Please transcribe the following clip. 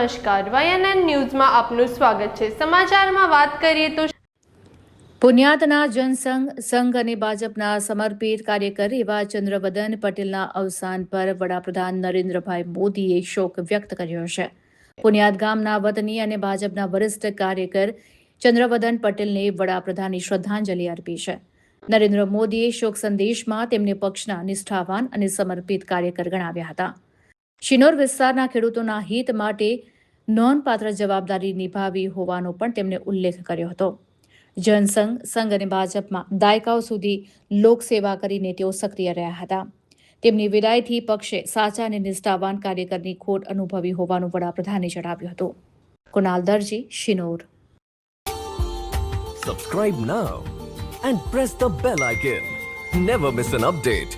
નમસ્કાર, YNN ન્યૂઝમાં આપનું સ્વાગત છે। સમાચારમાં વાત કરીએ તો પુન્યાતના જનસંઘ સંઘ અને ભાજપના સમર્પિત કાર્યકર એવા ચંદ્રવદન પટેલના અવસાન પર વડાપ્રધાન નરેન્દ્રભાઈ મોદીએ શોક વ્યક્ત કર્યો છે। પુન્યાત ગામના વતની અને ભાજપના વરિષ્ઠ કાર્યકર ચંદ્રવદન પટેલને વડાપ્રધાને શ્રદ્ધાંજલિ આપી છે। નરેન્દ્ર મોદીએ શોક સંદેશમાં તેમને પક્ષના નિષ્ઠાવાન અને સમર્પિત કાર્યકર ગણાવ્યા હતા। શિનોર વિસ્તારના ખેડૂતોના હિત માટે નોંધપાત્ર જવાબદારી નિભાવી હોવાનો પણ તેમણે ઉલ્લેખ કર્યો હતો। જનસંઘ સંઘ અને ભાજપમાં દાયકાઓ સુધી લોકસેવા કરીને તેઓ સક્રિય રહ્યા હતા। તેમની વિદાયથી પક્ષે સાચા અને નિષ્ઠાવાન કાર્યકરની ખોટ અનુભવી હોવાનું વડાપ્રધાને જણાવ્યું હતું। કુનાલ દરજી, Shinor. Subscribe now and press the bell icon. Never miss an update.